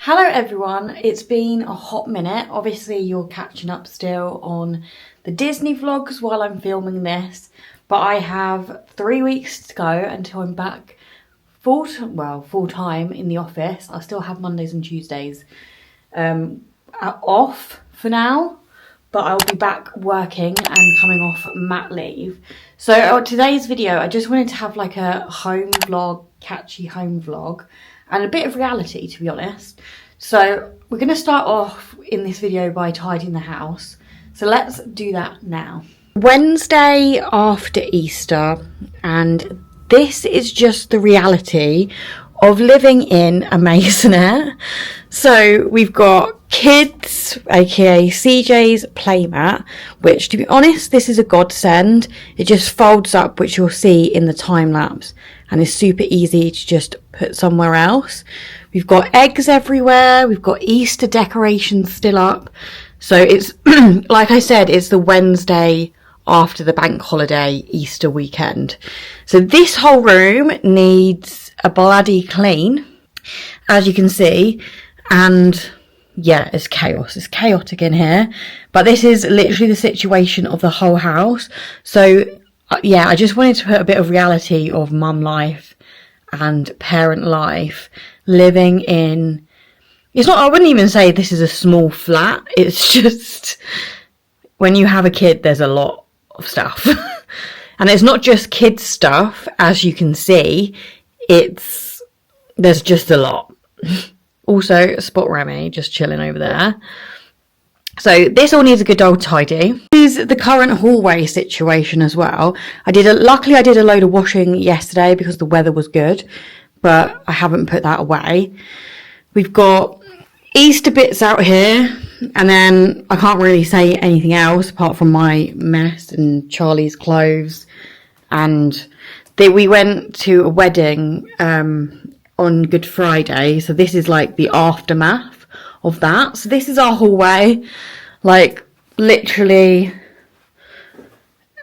Hello everyone, it's been a hot minute. Obviously you're catching up still on the Disney vlogs while I'm filming this, but I have 3 weeks to go until I'm back full time in the office. I still have Mondays and Tuesdays off for now, but I'll be back working and coming off mat leave. So today's video, I just wanted to have like a home vlog, catchy home vlog, and a bit of reality, to be honest. So we're going to start off in this video by tidying the house. So let's do that now. Wednesday after Easter, and this is just the reality of living in a maisonette. So we've got kids, aka CJ's playmat, which, to be honest, this is a godsend. It just folds up, which you'll see in the time lapse, and is super easy to just put somewhere else. We've got eggs everywhere. We've got Easter decorations still up. So it's, like I said, it's the Wednesday after the bank holiday Easter weekend. So this whole room needs a bloody clean, as you can see. And yeah, it's chaos. It's chaotic in here. But this is literally the situation of the whole house. So yeah, I just wanted to put a bit of reality of mum life and parent life living in, it's not, I wouldn't even say this is a small flat. It's just, when you have a kid, there's a lot of stuff. And it's not just kids stuff, as you can see, there's just a lot. Also, Spot Remy just chilling over there. So this all needs a good old tidy. This is the current hallway situation as well. Luckily I did a load of washing yesterday because the weather was good, but I haven't put that away. We've got Easter bits out here, and then I can't really say anything else apart from my mess and Charlie's clothes. And we went to a wedding on Good Friday, so this is like the aftermath of that. So this is our hallway, like literally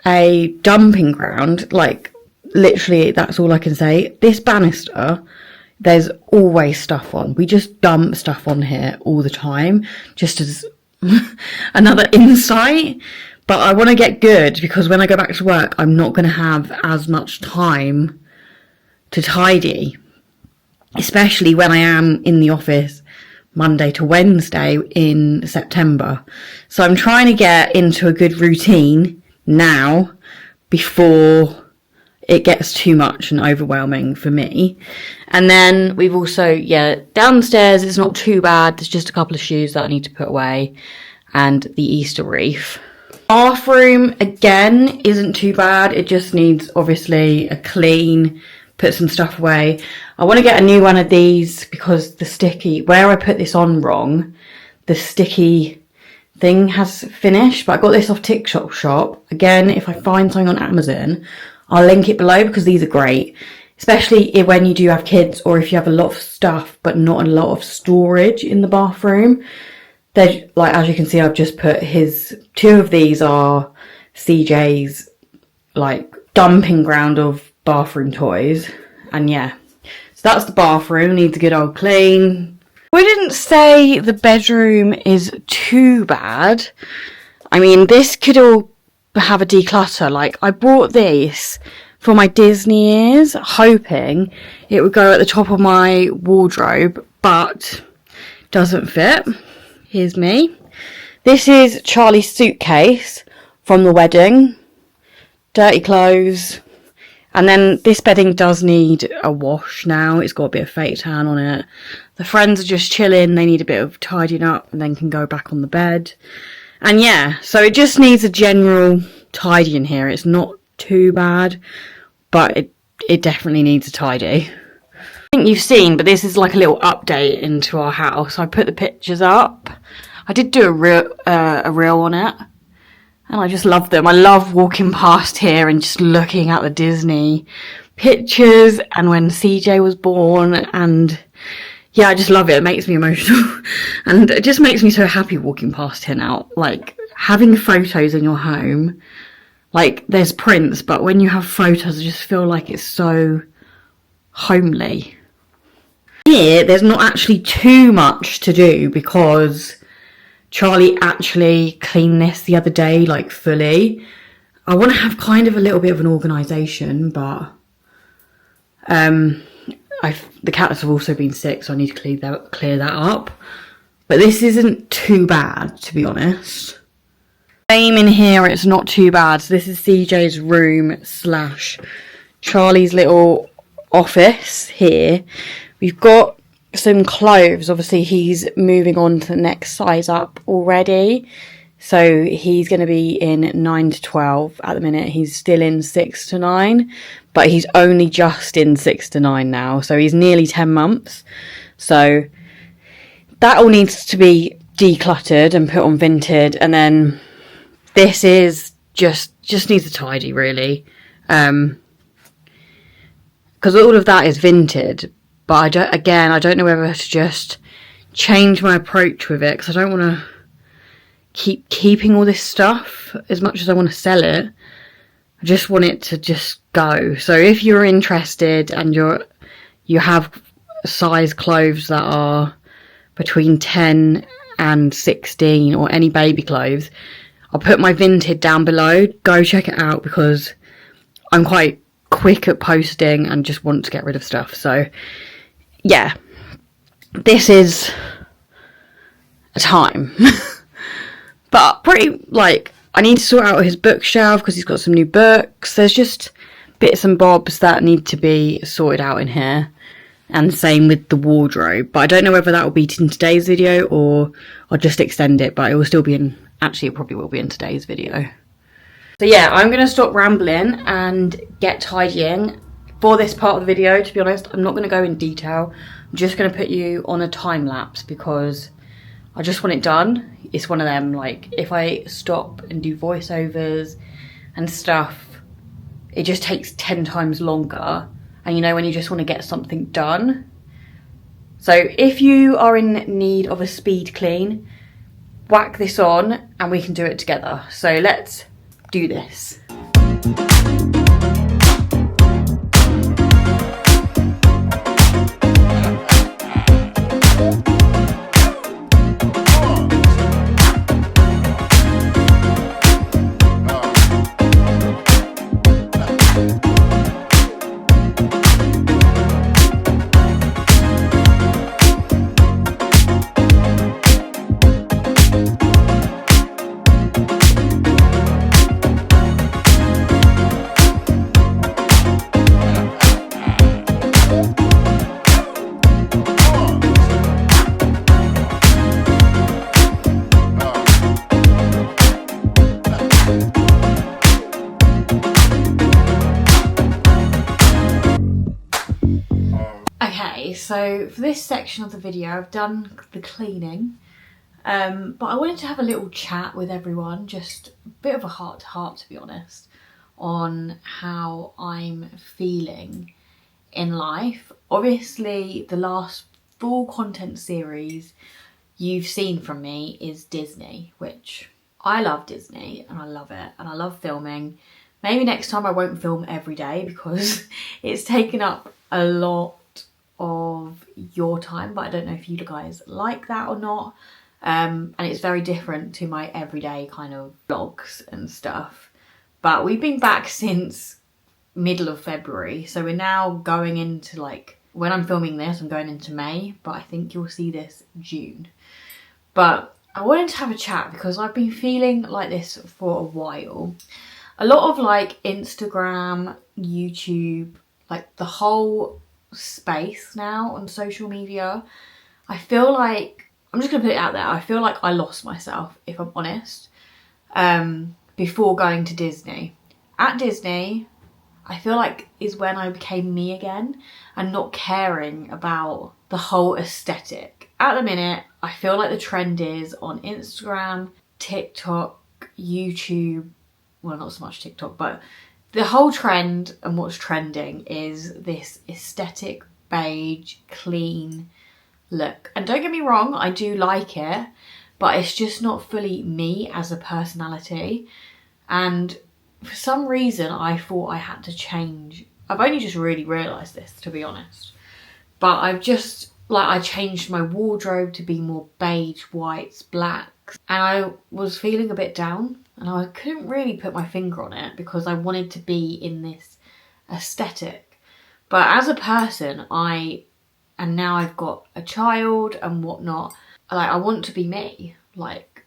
a dumping ground. Like literally, that's all I can say. This banister, there's always stuff on. We just dump stuff on here all the time, just as another insight. But I want to get good, because when I go back to work, I'm not going to have as much time to tidy, especially when I am in the office Monday to Wednesday in September. So I'm trying to get into a good routine now before it gets too much and overwhelming for me. And then we've also, downstairs it's not too bad. There's just a couple of shoes that I need to put away and the Easter wreath. Bathroom, again, isn't too bad. It just needs, obviously, a clean, put some stuff away. I want to get a new one of these because the sticky, where I put this on wrong, the sticky thing has finished. But I got this off TikTok shop. Again, if I find something on Amazon, I'll link it below because these are great. Especially when you do have kids, or if you have a lot of stuff but not a lot of storage in the bathroom. They're, like, as you can see, I've just put two of these are CJ's like dumping ground of bathroom toys. And yeah, so that's the bathroom, needs a good old clean. Wouldn't say the bedroom is too bad. I mean, this could all have a declutter. Like, I bought this for my Disney ears, hoping it would go at the top of my wardrobe, but doesn't fit. Here's me. This is Charlie's suitcase from the wedding. Dirty clothes. And then this bedding does need a wash now. It's got a bit of fake tan on it. The friends are just chilling. They need a bit of tidying up and then can go back on the bed. And yeah, so it just needs a general tidying here. It's not too bad, but it definitely needs a tidy. I think you've seen, but this is like a little update into our house. I put the pictures up. I did do a reel on it. And I just love them. I love walking past here and just looking at the Disney pictures and when CJ was born. And yeah, I just love it. It makes me emotional. And it just makes me so happy walking past here now. Like, having photos in your home. Like, there's prints, but when you have photos, I just feel like it's so homely. Here, there's not actually too much to do because Charlie actually cleaned this the other day, like fully. I want to have kind of a little bit of an organisation, but the cats have also been sick, so I need to clear that up. But this isn't too bad, to be honest. Same in here, it's not too bad. So this is CJ's room / Charlie's little office here. We've got some clothes. Obviously, he's moving on to the next size up already. So he's going to be in 9 to 12 at the minute. He's still in 6 to 9, but he's only just in 6 to 9 now. So he's nearly 10 months. So that all needs to be decluttered and put on Vinted. And then this is just needs a tidy, really. Because all of that is Vinted. But I don't know whether to just change my approach with it, because I don't want to keep keeping all this stuff as much as I want to sell it. I just want it to just go. So if you're interested and you have size clothes that are between 10 and 16 or any baby clothes, I'll put my Vinted down below. Go check it out, because I'm quite quick at posting and just want to get rid of stuff. So yeah, this is a time. But pretty, I need to sort out his bookshelf because he's got some new books. There's just bits and bobs that need to be sorted out in here. And same with the wardrobe. But I don't know whether that will be in today's video or I'll just extend it. But it will still be in, actually it probably will be in today's video. So yeah, I'm going to stop rambling and get tidying. For this part of the video, to be honest, I'm not going to go in detail. I'm just going to put you on a time lapse because I just want it done. It's one of them, if I stop and do voiceovers and stuff, it just takes 10 times longer. And you know, when you just want to get something done. So if you are in need of a speed clean, whack this on and we can do it together. So let's do this. So for this section of the video, I've done the cleaning, but I wanted to have a little chat with everyone, just a bit of a heart to heart, to be honest, on how I'm feeling in life. Obviously, the last full content series you've seen from me is Disney, which I love Disney and I love it and I love filming. Maybe next time I won't film every day because it's taken up a lot of your time, but I don't know if you guys like that or not, and it's very different to my everyday kind of vlogs and stuff. But we've been back since middle of February, so we're now going into, when I'm filming this, I'm going into May, but I think you'll see this June. But I wanted to have a chat because I've been feeling like this for a while. A lot of Instagram, YouTube, the whole space now on social media, I feel like, I'm just gonna put it out there, I feel like I lost myself, if I'm honest, before going to Disney. At Disney, I feel like is when I became me again and not caring about the whole aesthetic. At the minute, I feel like the trend is on Instagram, TikTok, YouTube, well, not so much TikTok, but the whole trend and what's trending is this aesthetic, beige, clean look. And don't get me wrong, I do like it, but it's just not fully me as a personality. And for some reason, I thought I had to change. I've only just really realised this, to be honest. But I've just like I changed my wardrobe to be more beige, whites, blacks, and I was feeling a bit down and I couldn't really put my finger on it because I wanted to be in this aesthetic. But as a person, and now I've got a child and whatnot, like I want to be me. Like,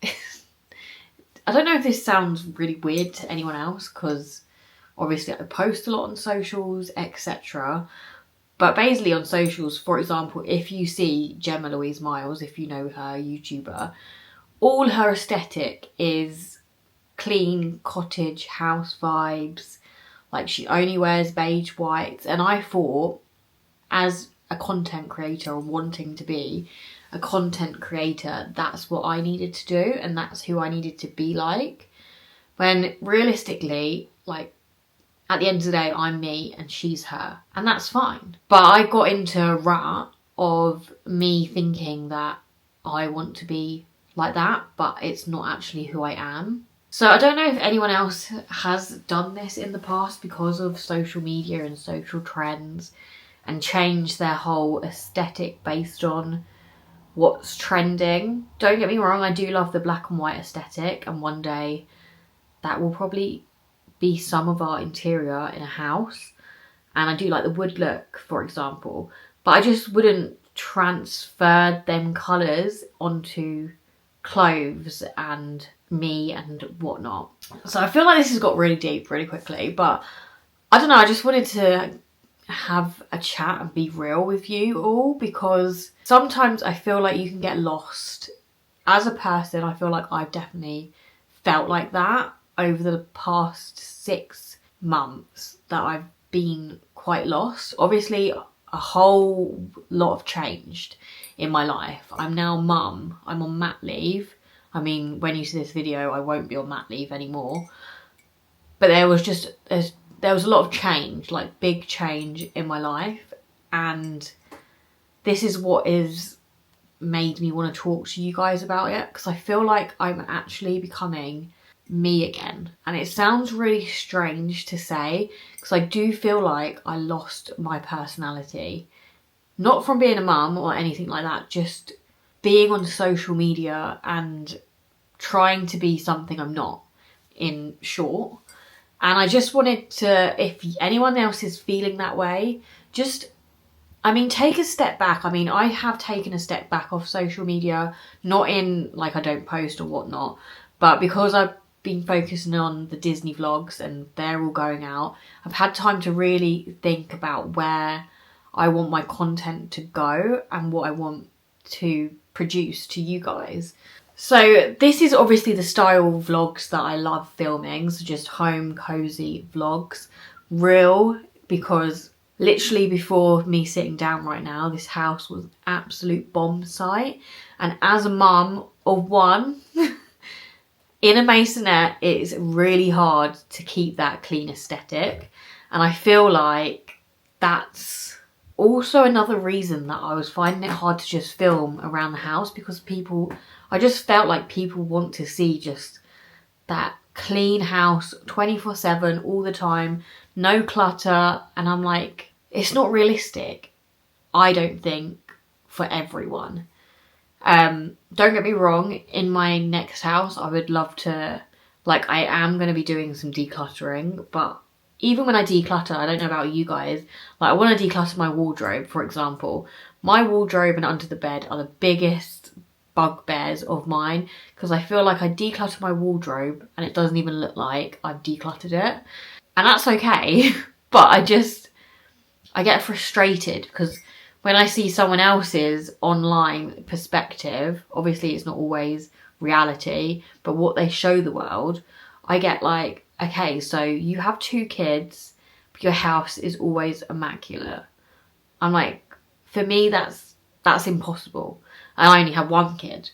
I don't know if this sounds really weird to anyone else because obviously I post a lot on socials, etc. But basically on socials, for example, if you see Gemma Louise Miles, if you know her, YouTuber, all her aesthetic is clean cottage house vibes. Like she only wears beige whites. And I thought, as a content creator or wanting to be a content creator, that's what I needed to do and that's who I needed to be like. When realistically, like, at the end of the day, I'm me and she's her. And that's fine. But I got into a rut of me thinking that I want to be like that, but it's not actually who I am. So I don't know if anyone else has done this in the past because of social media and social trends and changed their whole aesthetic based on what's trending. Don't get me wrong, I do love the black and white aesthetic, and one day that will probably be some of our interior in a house, and I do like the wood look, for example, but I just wouldn't transfer them colours onto clothes and me and whatnot. So I feel like this has got really deep really quickly, but I don't know, I just wanted to have a chat and be real with you all, because sometimes I feel like you can get lost. As a person, I feel like I've definitely felt like that over the past 6 months, that I've been quite lost. Obviously, a whole lot have changed in my life. I'm now mum. I'm on mat leave. I mean, when you see this video, I won't be on mat leave anymore. But there was a lot of change, like big change in my life. And this is what is made me want to talk to you guys about it, because I feel like I'm actually becoming me again. And it sounds really strange to say, because I do feel like I lost my personality. Not from being a mum or anything like that, just being on social media and trying to be something I'm not, in short. And I just wanted to, if anyone else is feeling that way, just, I mean, take a step back. I mean, I have taken a step back off social media, not in, like, I don't post or whatnot, but because I've been focusing on the Disney vlogs and they're all going out, I've had time to really think about where I want my content to go and what I want to produce to you guys. So this is obviously the style of vlogs that I love filming, so just home cozy vlogs. Real, because literally before me sitting down right now, this house was an absolute bomb site. And as a mum of one, in a maisonette, it's really hard to keep that clean aesthetic. And I feel like that's also another reason that I was finding it hard to just film around the house, because I just felt like people want to see just that clean house 24/7 all the time, no clutter. And I'm like, it's not realistic, I don't think, for everyone. Don't get me wrong, in my next house I would love to, like, I am going to be doing some decluttering, but even when I declutter, I don't know about you guys, like I want to declutter my wardrobe, for example. My wardrobe and under the bed are the biggest bugbears of mine, because I feel like I declutter my wardrobe and it doesn't even look like I've decluttered it. And that's okay, but I get frustrated because when I see someone else's online perspective, obviously it's not always reality, but what they show the world, I get like, okay, so you have 2 kids, but your house is always immaculate. I'm like, for me, that's impossible. I only have 1 kid.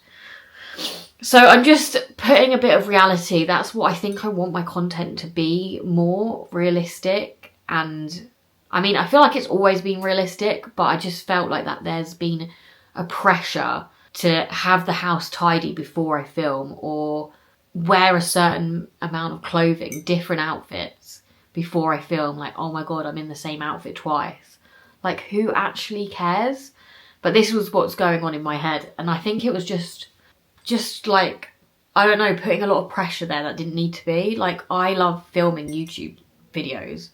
So I'm just putting a bit of reality. That's what I think I want my content to be, more realistic. And I mean, I feel like it's always been realistic, but I just felt like that there's been a pressure to have the house tidy before I film, or wear a certain amount of clothing, different outfits before I film. Like, oh my God, I'm in the same outfit twice. Like, who actually cares? But this was what's going on in my head. And I think it was just like, I don't know, putting a lot of pressure there that didn't need to be. Like, I love filming YouTube videos.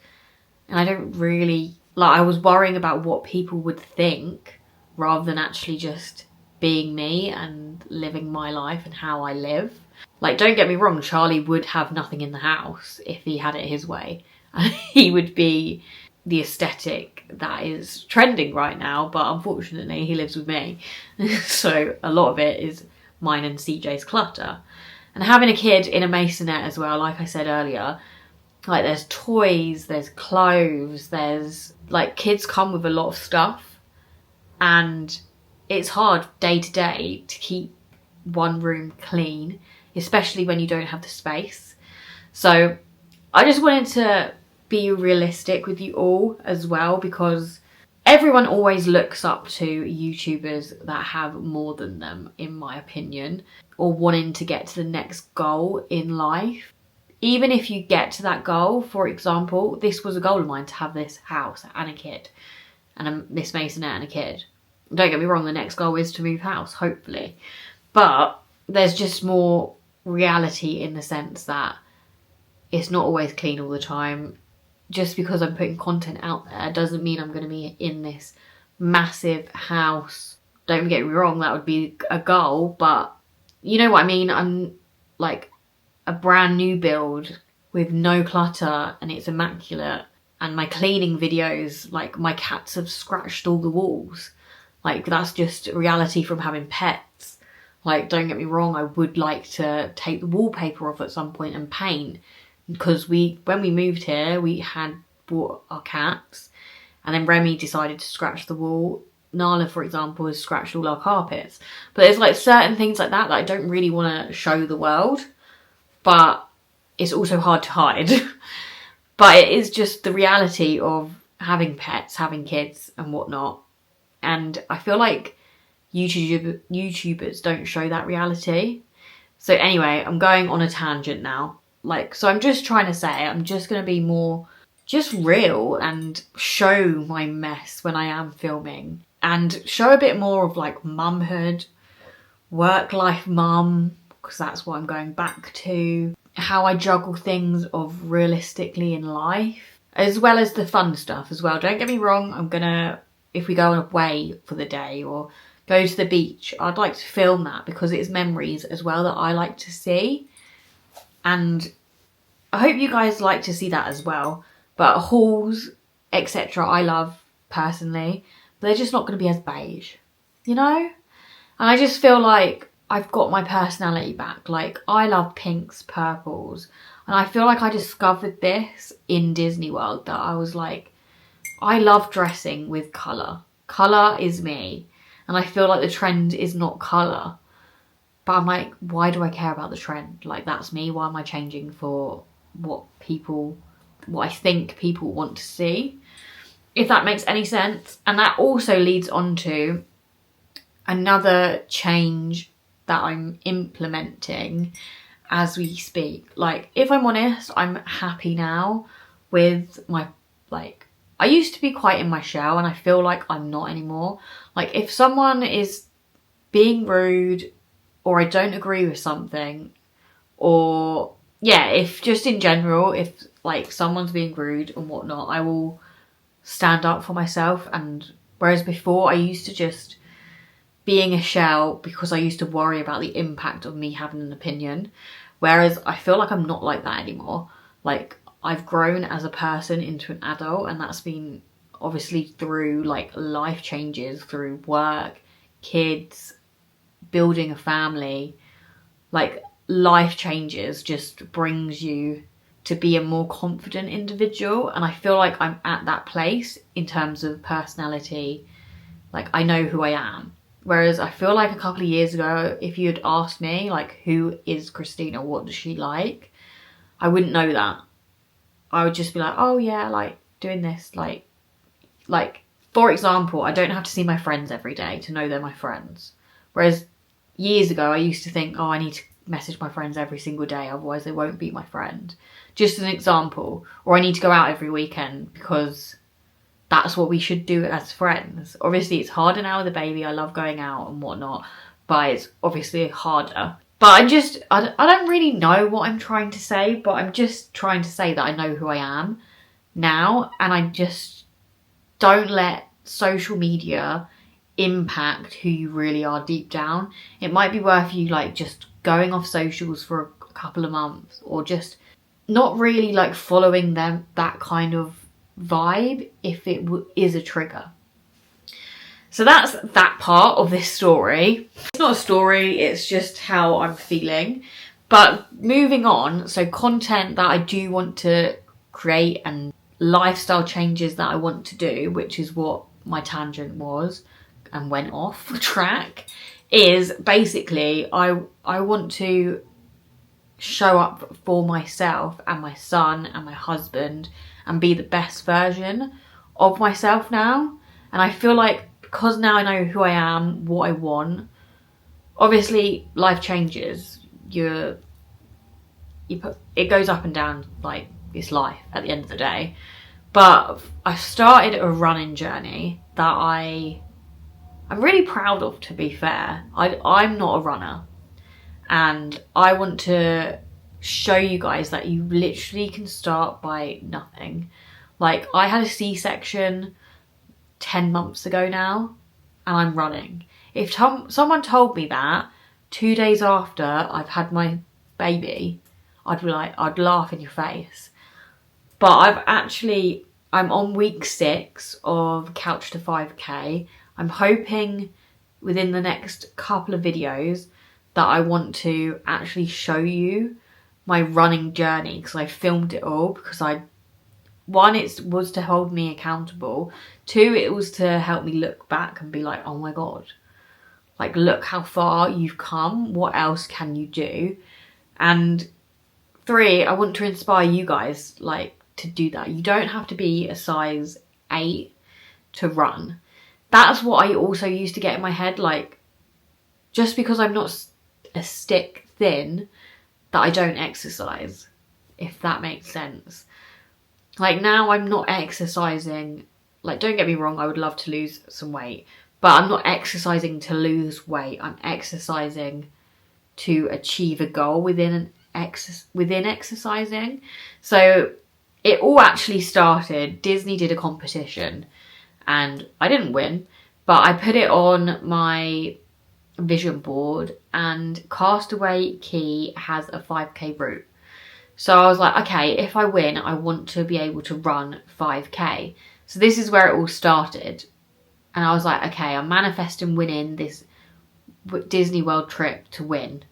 And I don't really, like, I was worrying about what people would think rather than actually just being me and living my life and how I live. Like, don't get me wrong, Charlie would have nothing in the house if he had it his way. And he would be the aesthetic that is trending right now, but unfortunately he lives with me. So a lot of it is mine and CJ's clutter. And having a kid in a masonette as well, like I said earlier, like there's toys, there's clothes, there's like, kids come with a lot of stuff, and it's hard day to day to keep one room clean, especially when you don't have the space. So I just wanted to be realistic with you all as well, because everyone always looks up to YouTubers that have more than them, in my opinion, or wanting to get to the next goal in life. Even if you get to that goal, for example, this was a goal of mine, to have this house and a kid, and this masonette and a kid. Don't get me wrong, the next goal is to move house, hopefully. But there's just more reality in the sense that it's not always clean all the time. Just because I'm putting content out there doesn't mean I'm going to be in this massive house. Don't get me wrong, that would be a goal, but you know what I mean? I'm like a brand new build with no clutter and it's immaculate. And my cleaning videos, like, my cats have scratched all the walls. Like, that's just reality from having pets. Like, don't get me wrong, I would like to take the wallpaper off at some point and paint. Because when we moved here, we had bought our cats, and then Remy decided to scratch the wall. Nala, for example, has scratched all our carpets. But there's like certain things like that I don't really want to show the world, but it's also hard to hide. But it is just the reality of having pets, having kids and whatnot. And I feel like YouTubers don't show that reality. So anyway, I'm going on a tangent now. Like, so I'm just trying to say, I'm just going to be more just real and show my mess when I am filming, and show a bit more of like mumhood, work-life mum, because that's what I'm going back to, how I juggle things of realistically in life, as well as the fun stuff as well. Don't get me wrong, I'm gonna, if we go away for the day or go to the beach, I'd like to film that because it's memories as well that I like to see. And I hope you guys like to see that as well. But hauls, etc., I love personally. But they're just not going to be as beige, you know? And I just feel like I've got my personality back. Like, I love pinks, purples. And I feel like I discovered this in Disney World, that I was like, I love dressing with colour. Colour is me. And I feel like the trend is not colour. But I'm like, why do I care about the trend? Like, that's me. Why am I changing for what I think people want to see? If that makes any sense. And that also leads on to another change that I'm implementing as we speak. Like, if I'm honest, I'm happy now with my, like, I used to be quite in my shell and I feel like I'm not anymore. Like, if someone is being rude, or I don't agree with something, or yeah, if just in general, if like someone's being rude and whatnot, I will stand up for myself. And whereas before I used to just being a shell because I used to worry about the impact of me having an opinion, whereas I feel like I'm not like that anymore. Like, I've grown as a person into an adult, and that's been obviously through like life changes, through work, kids, building a family. Like, life changes just brings you to be a more confident individual, and I feel like I'm at that place in terms of personality. Like, I know who I am, whereas I feel like a couple of years ago, if you had asked me like, who is Christina, what does she like, I wouldn't know that. I would just be like, oh yeah, like doing this, like for example, I don't have to see my friends every day to know they're my friends. Whereas years ago, I used to think, oh, I need to message my friends every single day, otherwise they won't be my friend. Just an example. Or I need to go out every weekend because that's what we should do as friends. Obviously it's harder now with the baby. I love going out and whatnot, but it's obviously harder. But I don't really know what I'm trying to say, but I'm just trying to say that I know who I am now, and I just don't let social media impact who you really are deep down. It might be worth you like just going off socials for a couple of months, or just not really like following them, that kind of vibe, if it is a trigger. So that's that part of this story. It's not a story, it's just how I'm feeling. But moving on, so content that I do want to create and lifestyle changes that I want to do, which is what my tangent was and went off track, is basically I want to show up for myself and my son and my husband and be the best version of myself now. And I feel like because now I know who I am, what I want, obviously life changes. It goes up and down, like it's life at the end of the day. But I started a running journey that I'm really proud of, to be fair. I'm not a runner, and I want to show you guys that you literally can start by nothing. Like, I had a C-section 10 months ago now, and I'm running. If someone told me that 2 days after I've had my baby, I'd be like, I'd laugh in your face. But I'm on week 6 of Couch to 5k. I'm hoping within the next couple of videos that I want to actually show you my running journey, because I filmed it all, because one, it was to hold me accountable. 2, it was to help me look back and be like, oh my God, like, look how far you've come. What else can you do? And 3, I want to inspire you guys, like, to do that. You don't have to be a size 8 to run. That's what I also used to get in my head, like, just because I'm not a stick thin, that I don't exercise, if that makes sense. Like, now I'm not exercising, like, don't get me wrong, I would love to lose some weight, but I'm not exercising to lose weight. I'm exercising to achieve a goal within exercising. So it all actually started, Disney did a competition and I didn't win, but I put it on my vision board, and Castaway Key has a 5k route. So I was like, okay, if I win, I want to be able to run 5k. So this is where it all started. And I was like, okay, I'm manifesting winning this Disney World trip to win.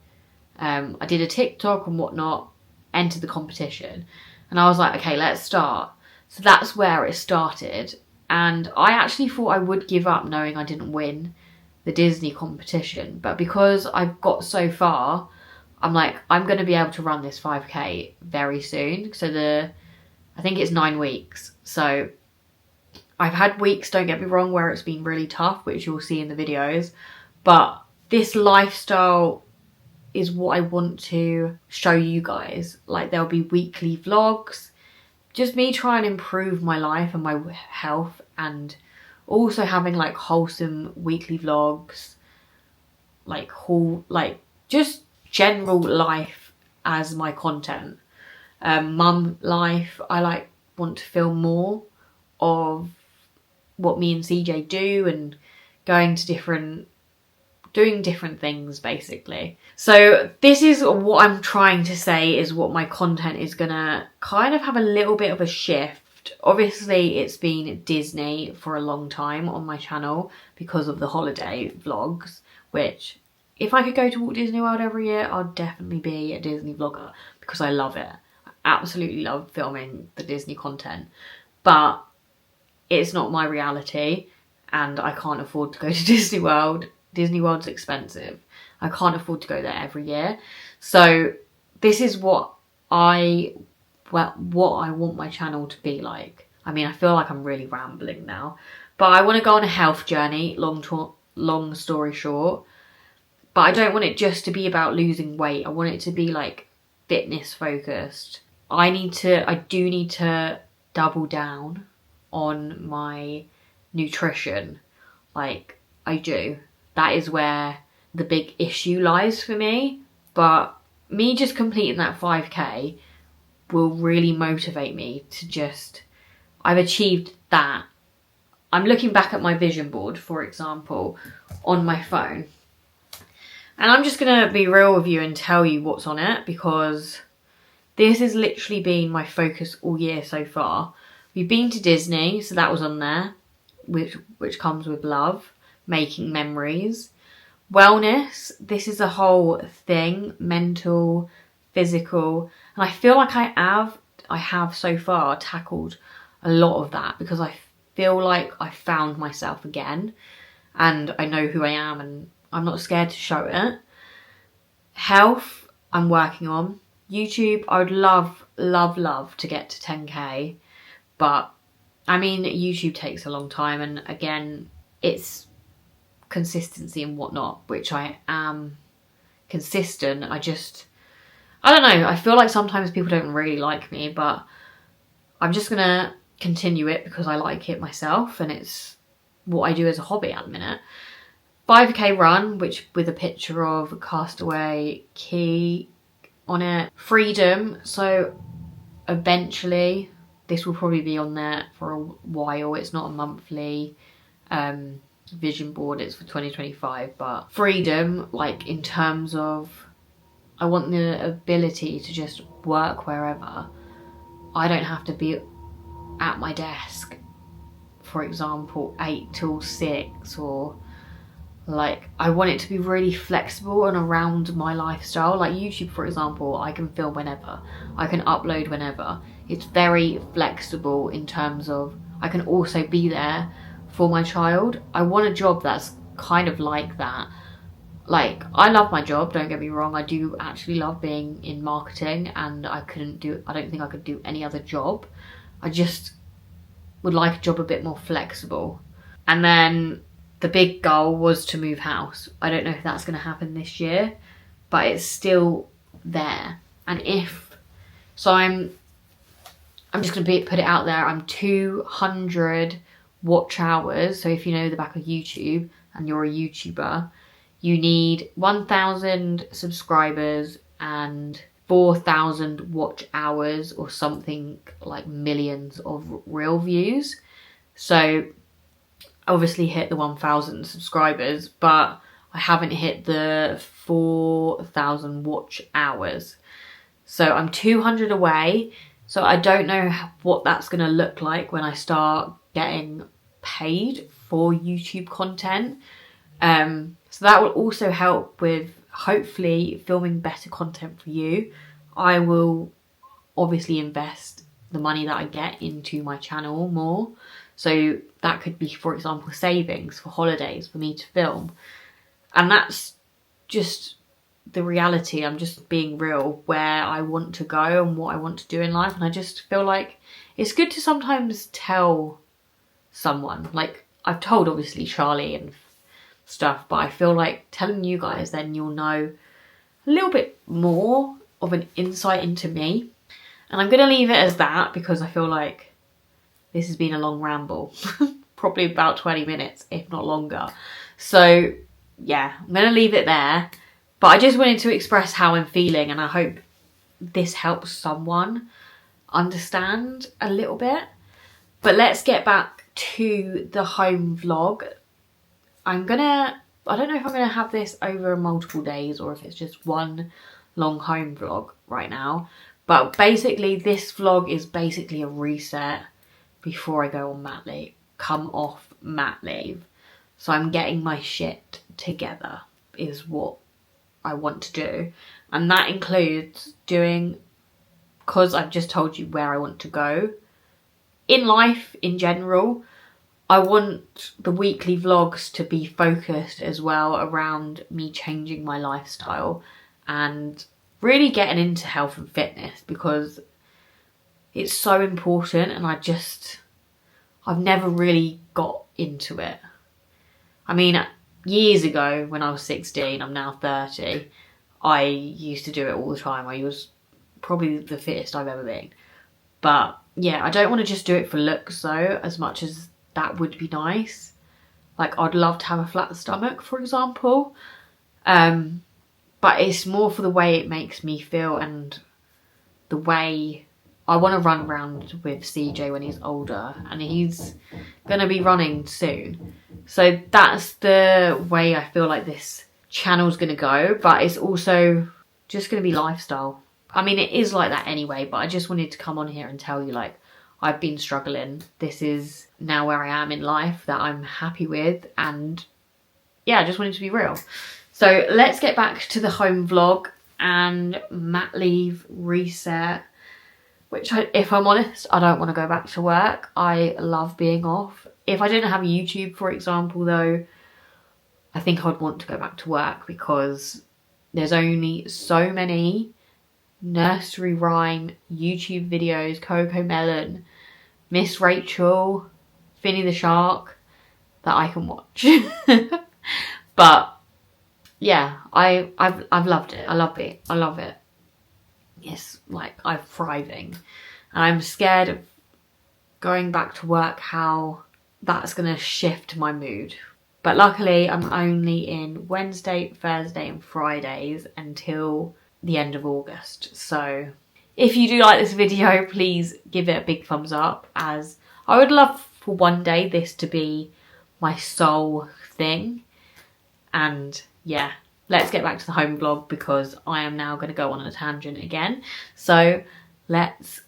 I did a TikTok and whatnot, entered the competition. And I was like, okay, let's start. So that's where it started. And I actually thought I would give up knowing I didn't win the Disney competition. But because I've got so far, I'm like, I'm going to be able to run this 5k very soon. So I think it's 9 weeks. So I've had weeks, don't get me wrong, where it's been really tough, which you'll see in the videos. But this lifestyle is what I want to show you guys. Like, there'll be weekly vlogs, just me trying to improve my life and my health, and also having like wholesome weekly vlogs, like just general life as my content. Mum life, I want to film more of what me and CJ do, and doing different things basically. So this is what I'm trying to say, is what my content is gonna kind of have a little bit of a shift. Obviously it's been Disney for a long time on my channel because of the holiday vlogs, which if I could go to Walt Disney World every year, I'd definitely be a Disney vlogger, because I love it. I absolutely love filming the Disney content, but it's not my reality and I can't afford to go to Disney World. Disney World's expensive. I can't afford to go there every year. So this is what I want my channel to be like. I mean, I feel like I'm really rambling now, but I want to go on a health journey, long story short. But I don't want it just to be about losing weight. I want it to be like fitness focused. I do need to double down on my nutrition. Like, I do. That is where the big issue lies for me. But me just completing that 5k will really motivate me to just, I've achieved that. I'm looking back at my vision board, for example, on my phone. And I'm just going to be real with you and tell you what's on it, because this has literally been my focus all year so far. We've been to Disney, so that was on there, which comes with love, making memories. Wellness, this is a whole thing, mental, physical, and I feel like I have so far tackled a lot of that, because I feel like I found myself again and I know who I am and I'm not scared to show it. Health, I'm working on. YouTube, I would love to get to 10k, but I mean, YouTube takes a long time, and again, it's consistency and whatnot, which I am consistent. I don't know, I feel like sometimes people don't really like me, but I'm just gonna continue it because I like it myself and it's what I do as a hobby at the minute. 5k run, which with a picture of Castaway Key on it. Freedom, so eventually this will probably be on there for a while. It's not a monthly vision board, it's for 2025, but freedom, like in terms of I want the ability to just work wherever. I don't have to be at my desk, for example, 8 till 6, or like I want it to be really flexible and around my lifestyle. Like YouTube, for example, I can film whenever, I can upload whenever. It's very flexible in terms of I can also be there for my child. I want a job that's kind of like that. Like, I love my job, don't get me wrong, I do actually love being in marketing, and I don't think I could do any other job. I just would like a job a bit more flexible. And then the big goal was to move house. I don't know if that's going to happen this year, but it's still there. And I'm just going to put it out there, I'm 200 watch hours. So if you know the back of YouTube and you're a YouTuber, you need 1,000 subscribers and 4,000 watch hours, or something like millions of real views. So obviously hit the 1,000 subscribers, but I haven't hit the 4,000 watch hours. So I'm 200 away. So I don't know what that's going to look like when I start getting paid for YouTube content. So that will also help with hopefully filming better content for you. I will obviously invest the money that I get into my channel more. So that could be, for example, savings for holidays for me to film. And that's just the reality. I'm just being real where I want to go and what I want to do in life. And I just feel like it's good to sometimes tell someone. Like, I've told obviously Charlie and stuff, but I feel like telling you guys, then you'll know a little bit more of an insight into me. And I'm going to leave it as that, because I feel like this has been a long ramble. Probably about 20 minutes, if not longer. So yeah, I'm going to leave it there. But I just wanted to express how I'm feeling, and I hope this helps someone understand a little bit. But let's get back to the home vlog. I don't know if I'm gonna have this over multiple days or if it's just one long home vlog right now. But basically this vlog is basically a reset before I go on mat leave, come off mat leave. So I'm getting my shit together is what I want to do. And that includes doing, because I've just told you where I want to go. In life, in general, I want the weekly vlogs to be focused as well around me changing my lifestyle and really getting into health and fitness, because it's so important, and I've never really got into it. I mean, years ago when I was 16, I'm now 30, I used to do it all the time. I was probably the fittest I've ever been. But yeah, I don't want to just do it for looks though, as much as that would be nice. Like, I'd love to have a flat stomach, for example. But it's more for the way it makes me feel and the way I want to run around with CJ when he's older, and he's going to be running soon. So that's the way I feel like this channel's going to go, but it's also just going to be lifestyle. I mean, it is like that anyway, but I just wanted to come on here and tell you, like, I've been struggling. This is now where I am in life that I'm happy with, and yeah, I just wanted to be real. So let's get back to the home vlog and mat leave reset, which if I'm honest, I don't want to go back to work. I love being off. If I didn't have YouTube, for example, though, I think I'd want to go back to work because there's only so many nursery rhyme YouTube videos, Coco Melon, Miss Rachel, Finny the Shark, that I can watch. But yeah, I've loved it. I love it. I love it. It's like I'm thriving, and I'm scared of going back to work, how that's gonna shift my mood. But luckily I'm only in Wednesday, Thursday and Fridays until the end of August. So if you do like this video, please give it a big thumbs up, as I would love for one day this to be my sole thing. And yeah, let's get back to the home vlog because I am now going to go on a tangent again. So let's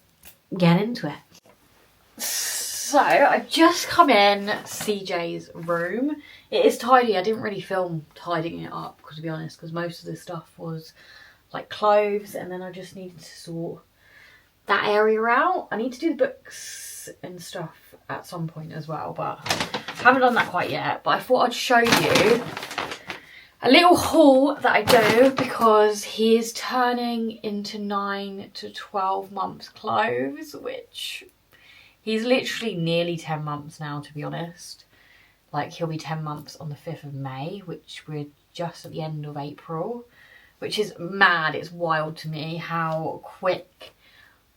get into it. So I've just come in CJ's room. It is tidy. I didn't really film tidying it up, because to be honest, because most of the stuff was like clothes, and then I just needed to sort that area out. I need to do the books and stuff at some point as well, but I haven't done that quite yet. But I thought I'd show you a little haul that I do, because he is turning into 9 to 12 months clothes, which he's literally nearly 10 months now, to be honest. Like, he'll be 10 months on the 5th of May, which we're just at the end of April, which is mad. It's wild to me how quick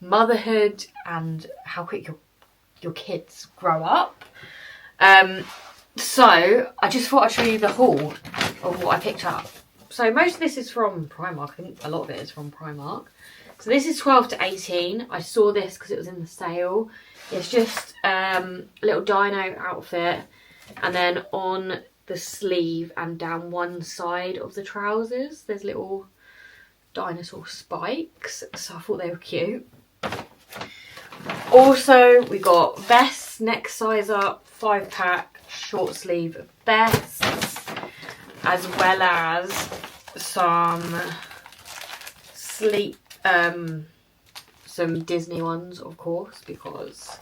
motherhood and how quick your kids grow up. So I just thought I'd show you the haul of what I picked up. So most of this is from Primark. I think a lot of it is from Primark. So this is 12 to 18. I saw this because it was in the sale. It's just a little dino outfit, and then on the sleeve and down one side of the trousers there's little dinosaur spikes, so I thought they were cute. Also, we got vests, next size up, 5-pack short sleeve vests, as well as some some Disney ones, of course, because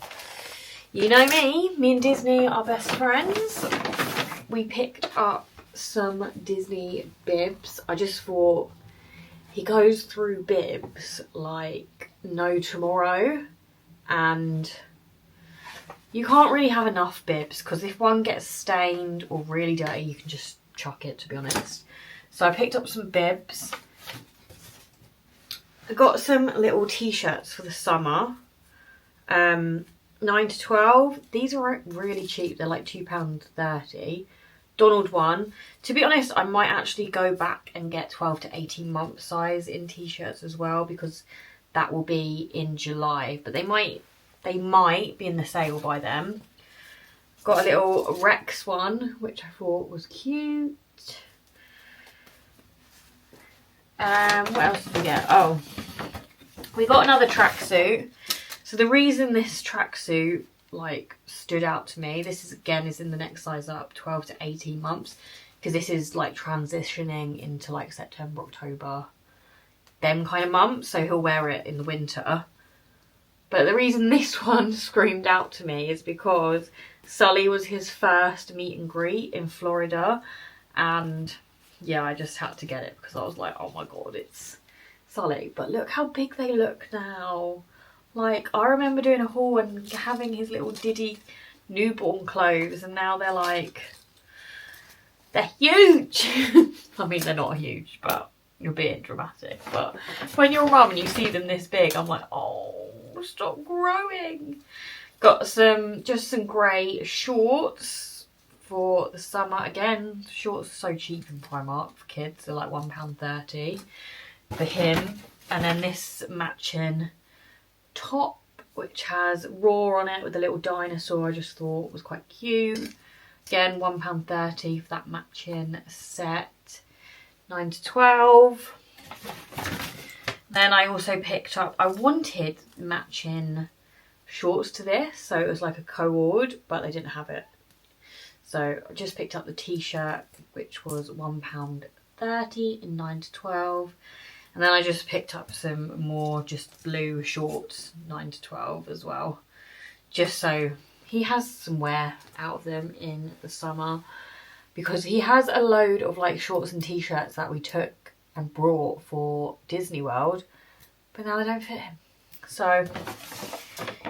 you know me and Disney are best friends. We picked up some Disney bibs. I just thought he goes through bibs like no tomorrow, and you can't really have enough bibs, because if one gets stained or really dirty, you can just chuck it, to be honest. So I picked up some bibs. I got some little t-shirts for the summer. 9 to 12. These are really cheap. They're like £2.30. Donald one. To be honest, I might actually go back and get 12 to 18 month size in t-shirts as well, because that will be in July. But they might be in the sale by then. Got a little Rex one, which I thought was cute. What else did we get? Oh, we got another tracksuit. So the reason this tracksuit like stood out to me, this is again is in the next size up, 12 to 18 months, because this is like transitioning into like September, October, them kind of months, so he'll wear it in the winter. But the reason this one screamed out to me is because Sully was his first meet and greet in Florida, and yeah, I just had to get it because I was like, oh my god, it's Sully. But look how big they look now. Like, I remember doing a haul and having his little Diddy newborn clothes, and now they're like, they're huge. I mean, they're not huge, but you're being dramatic. But when you're a mum and you see them this big, I'm like, oh, stop growing. Got just some grey shorts for the summer. Again, shorts are so cheap in Primark for kids. They're like £1.30 for him. And then this matching top, which has raw on it with a little dinosaur, I just thought was quite cute. Again, £1.30 for that matching set. 9 to 12. Then I also picked up, I wanted matching shorts to this, so it was like a co-ord, but they didn't have it. So I just picked up the t-shirt, which was £1.30 in 9 to 12. And then I just picked up some more just blue shorts, 9 to 12 as well. Just so he has some wear out of them in the summer. Because he has a load of like shorts and t-shirts that we took and brought for Disney World. But now they don't fit him. So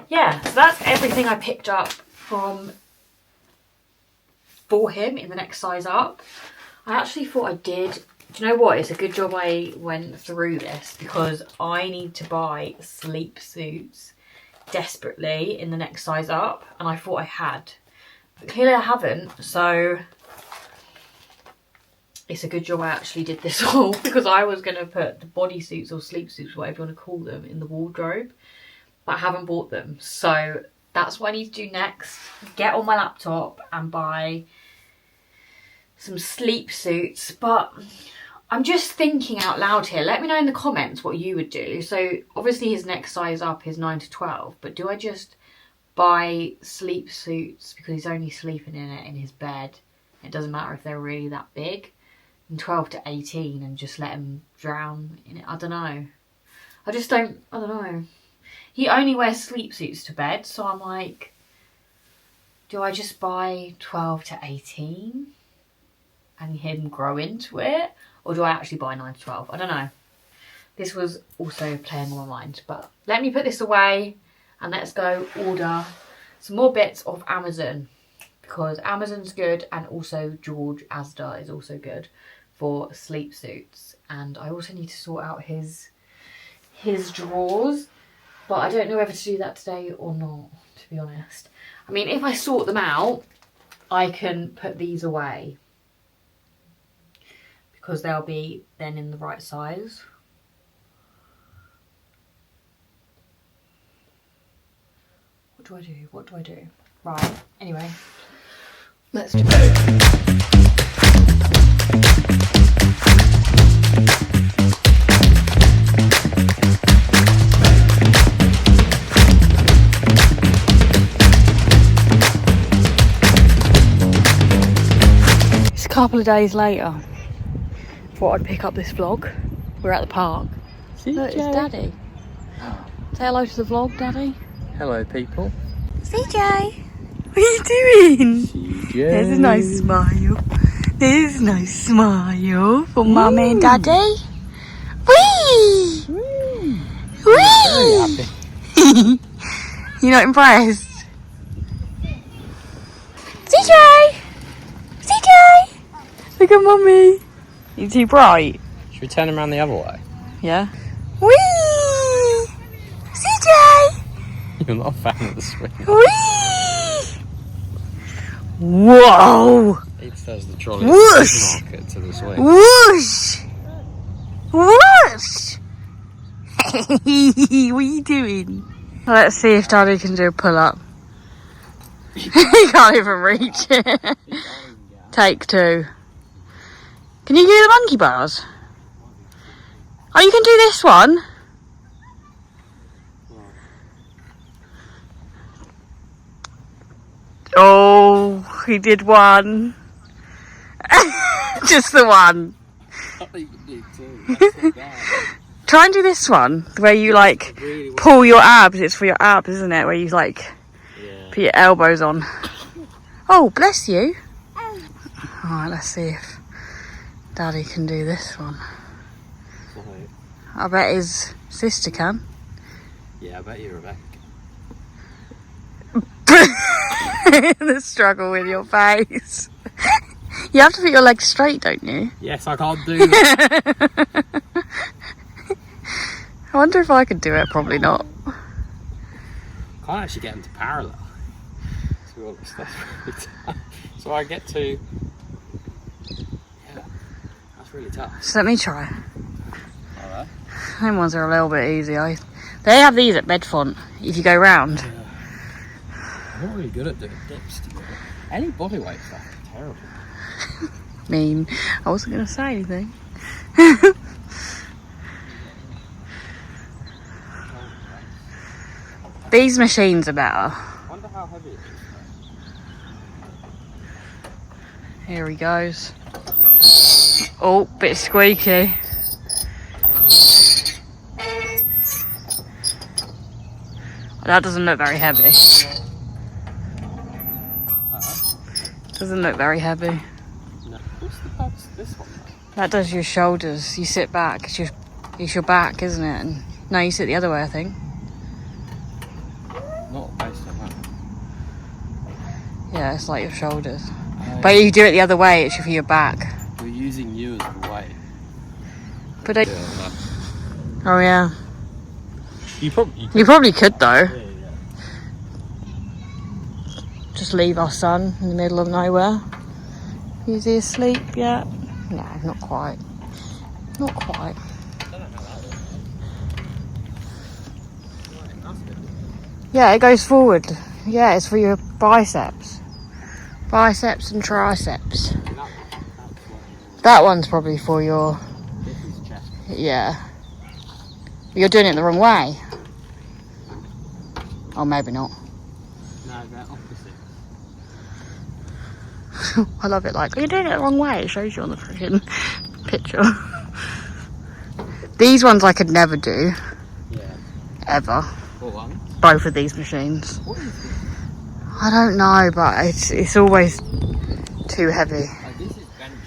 yeah, so that's everything I picked up for him in the next size up. I actually thought I did. Do you know what? It's a good job I went through this because I need to buy sleep suits desperately in the next size up, and I thought I had, but clearly I haven't. So it's a good job I actually did this all because I was going to put the bodysuits or sleep suits, whatever you want to call them, in the wardrobe, but I haven't bought them. So that's what I need to do next. Get on my laptop and buy some sleep suits. But I'm just thinking out loud here. Let me know in the comments what you would do. So obviously his next size up is 9 to 12, but do I just buy sleep suits because he's only sleeping in it in his bed? It doesn't matter if they're really that big. And 12 to 18 and just let him drown in it. I don't know. I don't know. He only wears sleep suits to bed, so I'm like, do I just buy 12 to 18 and him grow into it? Or do I actually buy 9 to 12? I don't know. This was also playing on my mind. But let me put this away and let's go order some more bits off Amazon. Because Amazon's good, and also George Asda is also good for sleep suits. And I also need to sort out his drawers. But I don't know whether to do that today or not, to be honest. I mean, if I sort them out, I can put these away. Because they'll be then in the right size. What do I do? What do I do? Right, anyway. Let's do it. It's a couple of days later. Thought I'd pick up this vlog. We're at the park. Look, it's Daddy. Say hello to the vlog, Daddy. Hello, people. CJ, what are you doing? CJ. There's a nice smile. There's a nice smile for Mummy and Daddy. Whee! Whee! You're not impressed? CJ! CJ! Look at Mummy. You too bright? Should we turn him around the other way? Yeah. Whee! CJ! You're not a fan of the swing. Whee! Whoa! He does the trolley Whoosh! market to the swing. Whoosh! Whoosh! What are you doing? Let's see if Daddy can do a pull-up. He can't even reach it. Take two. Can you do the monkey bars? Oh, you can do this one? Oh, he did one. Just the one. Try and do this one, where you like pull your abs. It's for your abs, isn't it? Where you like put your elbows on. Oh, bless you. Alright, let's see if Daddy can do this one. I bet his sister can. Yeah, I bet you, Rebecca. The struggle with your face. You have to put your legs straight, don't you? Yes, I can't do that. I wonder if I could do it. Probably not. Can't actually get them to parallel to all this stuff. So I get to, yeah, that's really tough. So let me try. Alright. Them ones are a little bit easier. They have these at Bedfont if you go round. Yeah. I'm not really good at doing dips, to be honest. Any bodyweight stuff is terrible. Mean. I wasn't going to say anything. These machines are better. I wonder how heavy it is. Here he goes. Oh, bit squeaky. That doesn't look very heavy. Doesn't look very heavy. No. What's the purpose of this one though? That does your shoulders. You sit back. It's your back, isn't it? And, no, you sit the other way, I think. Not based on that. Yeah, it's like your shoulders. But you do it the other way, it's for your back. We're using you as the weight. But I... Yeah, Oh yeah. You probably You probably could though. Yeah. Just leave our son in the middle of nowhere. Is he asleep yet? No, not quite. Not quite. I don't know how that works. Yeah, it goes forward. Yeah, it's for your biceps. Biceps and triceps. That one's probably for your... This is chest. Yeah. You're doing it the wrong way. Or maybe not. No, they're opposite. I love it like, you're doing it the wrong way. It shows you on the freaking picture. These ones I could never do. Yeah. Ever. What one? Both of these machines. What is this? I don't know, but it's always too heavy. Oh, this is bench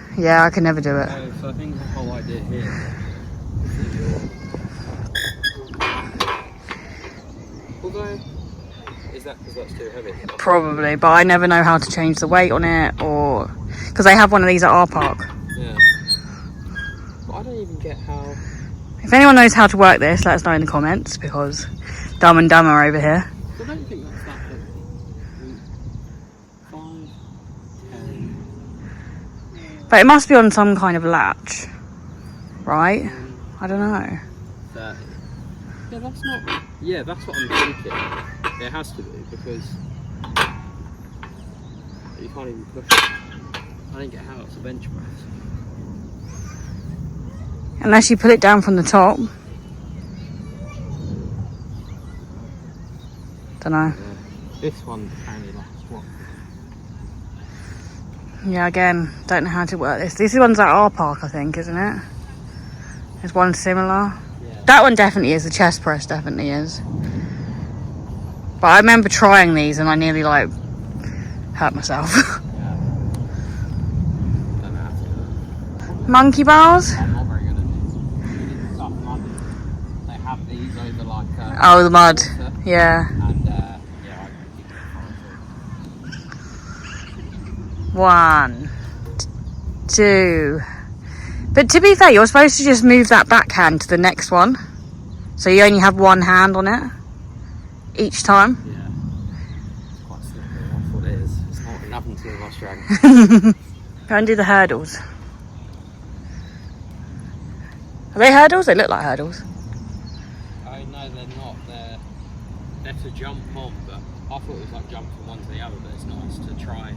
press. Yeah, I can never do it. So I think the whole idea here although, is that because that's too heavy? Probably, but I never know how to change the weight on it, or... Because they have one of these at our park. Yeah. But I don't even get how... If anyone knows how to work this, let us know in the comments, because Dumb and Dumber over here. I don't think that's that heavy. 5, 10... But it must be on some kind of latch, right? I don't know. 30. Yeah, that's not... Yeah, that's what I'm thinking. It has to be, because you can't even push it. I don't get how it's a bench press. Unless you pull it down from the top. Don't know. Yeah. This one apparently lasts what? Yeah, again, don't know how to work this. This one's at our park, I think, isn't it? There's one similar. Yeah. That one definitely is. The chest press definitely is. But I remember trying these and I nearly like hurt myself. Yeah. Don't know how to do it. Monkey bars? I'm not very good at these. Stuff mud. They have these over like Oh, the mud. water, Yeah. and yeah, I keep it 1, 2. But to be fair, you're supposed to just move that backhand to the next one. So you only have one hand on it each time. Yeah. It's quite slippery, that's what it is. It's not nothing to do with my strength. Go and do the hurdles. Are they hurdles? They look like hurdles. Oh no, they're not. They're to jump on, but I thought it was like jump from one to the other, but it's nice to try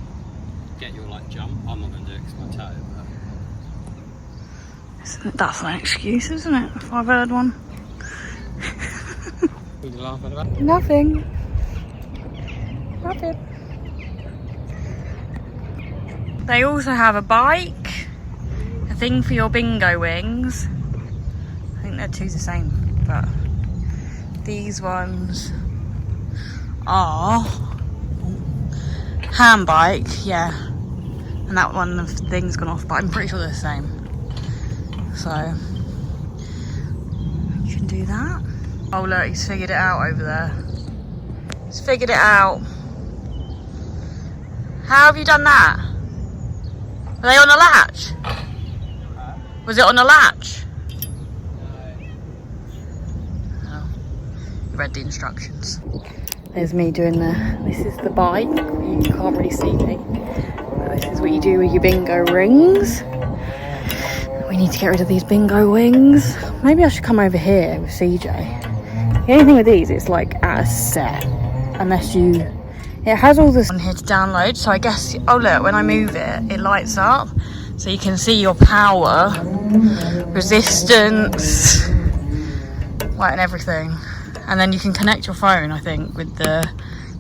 get your like jump. I'm not going to do it because my toe, but... That's an excuse, isn't it? If I've heard one. What are you laughing about? Nothing. Nothing. They also have a bike, a thing for your bingo wings. I think they're two the same, but these ones are hand bike, yeah. And that one, the thing's gone off, but I'm pretty sure they're the same. So you can do that. Oh look, he's figured it out over there. He's figured it out. How have you done that? Were they on a latch? Was it on a latch? Oh. You read the instructions. There's me doing this is the bike. You can't really see me. But this is what you do with your bingo rings. We need to get rid of these bingo wings. Maybe I should come over here with CJ. The only thing with these, it's like at a set. Unless you... It has all this on here to download. So I guess... Oh look, when I move it, it lights up. So you can see your power, resistance, like, and everything. And then you can connect your phone, I think, with the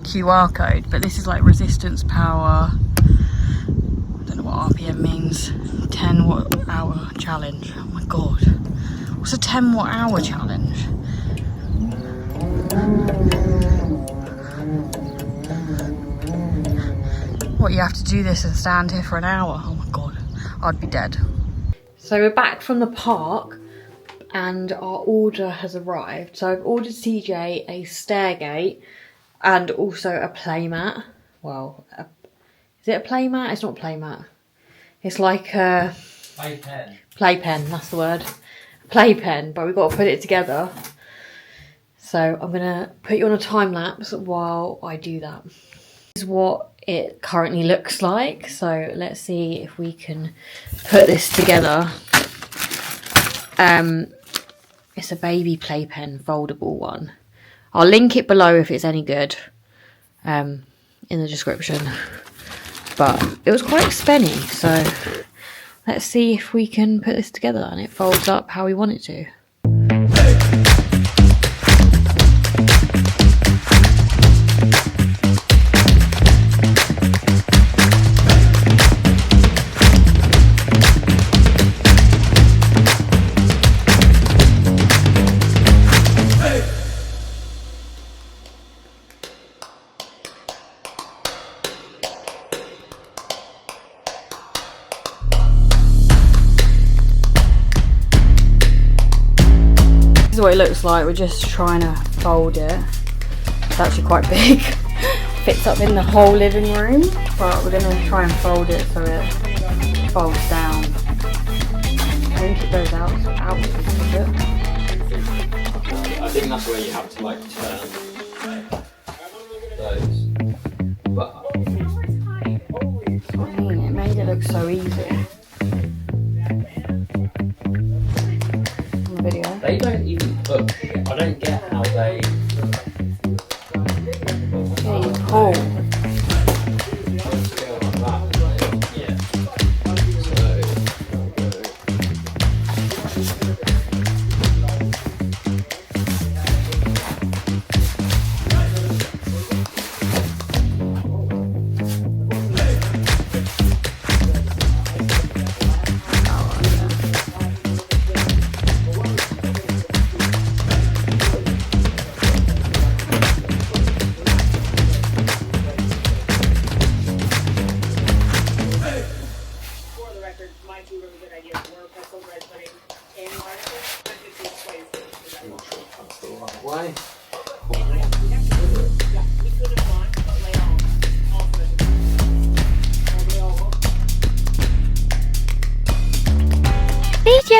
QR code. But this is like resistance, power. I don't know what RPM means. 10 watt hour challenge. Oh my god. What's a 10 watt hour challenge? What, you have to do this and stand here for an hour? Oh my god. I'd be dead. So we're back from the park and our order has arrived. So I've ordered CJ a stairgate and also a playmat. Well, is it a playmat? It's not a playmat. It's like a... Playpen. Playpen, that's the word. Playpen, but we've got to put it together. So I'm going to put you on a time lapse while I do that. This is what it currently looks like. So let's see if we can put this together. It's a baby playpen, foldable one. I'll link it below if it's any good in the description. But it was quite spenny, so let's see if we can put this together and it folds up how we want it to. This is what it looks like. We're just trying to fold it. It's actually quite big. Fits up in the whole living room, but we're going to try and fold it so it folds down. I think it goes out. I think that's where you have to like turn those. But I mean, it made it look so easy. Video. They don't even push. I don't get how they... Yeah, you pull. Yeah. Why? CJ,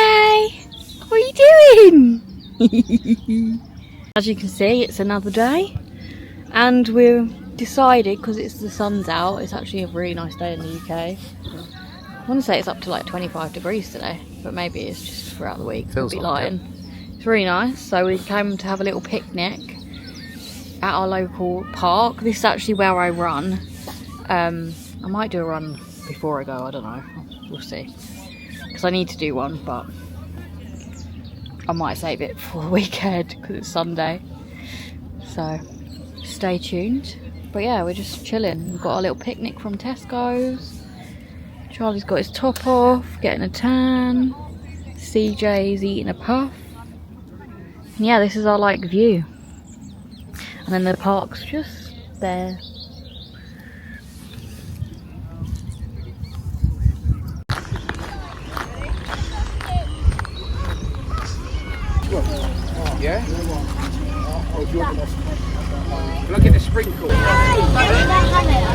what are you doing? As you can see, it's another day, and we've decided, because it's the sun's out, it's actually a really nice day in the UK. I want to say it's up to like 25 degrees today, but maybe it's just throughout the week. Feels I'll be like lying. It's really nice. So we came to have a little picnic at our local park. This is actually where I run. I might do a run before I go, I don't know. We'll see. Because I need to do one, but I might save it for the weekend because it's Sunday. So stay tuned. But yeah, we're just chilling. We've got our little picnic from Tesco's. Charlie's got his top off, getting a tan. CJ's eating a puff. And yeah, this is our like view. And then the park's just there. Yeah? Look at the sprinkle.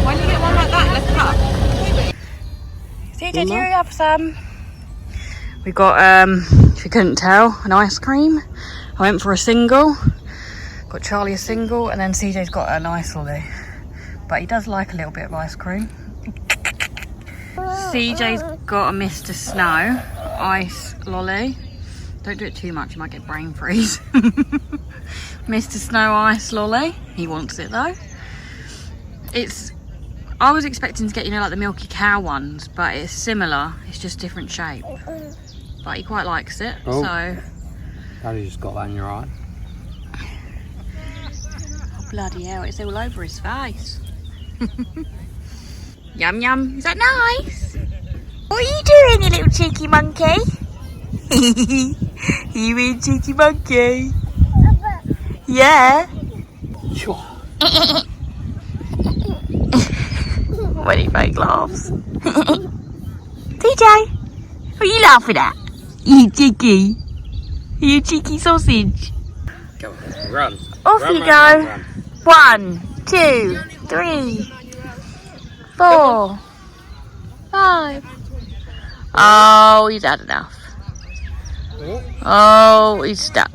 When you get one like that, let's cut. CJ, do you have some? We've got, if you couldn't tell, an ice cream. I went for a single. Got Charlie a single, and then CJ's got a nice lolly. But he does like a little bit of ice cream. CJ's got a Mr. Snow ice lolly. Don't do it too much, you might get brain freeze. Mr. Snow ice lolly. He wants it though. I was expecting to get, you know, like the Milky Cow ones, but it's similar. It's just different shape. But he quite likes it, Oh. so. Daddy just got that in your eye. Oh, bloody hell, it's all over his face. Yum yum, is that nice? What are you doing, you little cheeky monkey? You mean cheeky monkey? Yeah. When he fake laughs. TJ, what are you laughing at? You cheeky. You cheeky sausage. Go on, run. Off Run, you run, go. run, run. 1, 2, 3, 4, 5. Oh, he's had enough. Oh, he's stuck.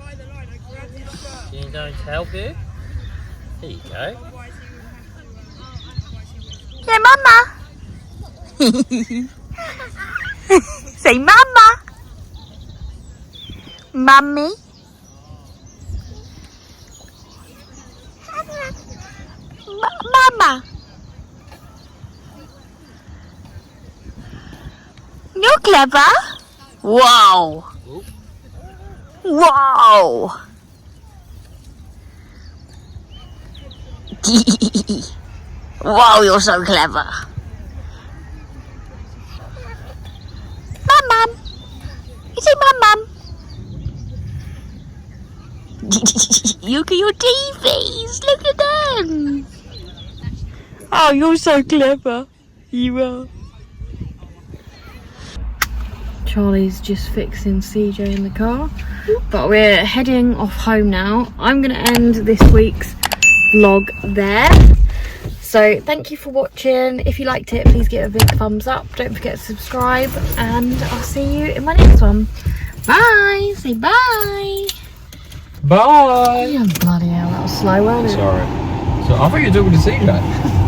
You need to help you? There you go. Yeah, mama. Say mama. Mummy. Mama. You're clever. Whoa. Oop. Whoa. Wow, you're so clever. Mum. You say mum. Look at your teethies. Look at them. Oh, you're so clever. You are. Charlie's just fixing CJ in the car. But we're heading off home now. I'm going to end this week's vlog there. So thank you for watching. If you liked it, please give it a big thumbs up. Don't forget to subscribe, and I'll see you in my next one. Bye. Say bye. Bye. Yeah, bloody hell, that was slow, wasn't it? Sorry. So I thought you were talking to CJ.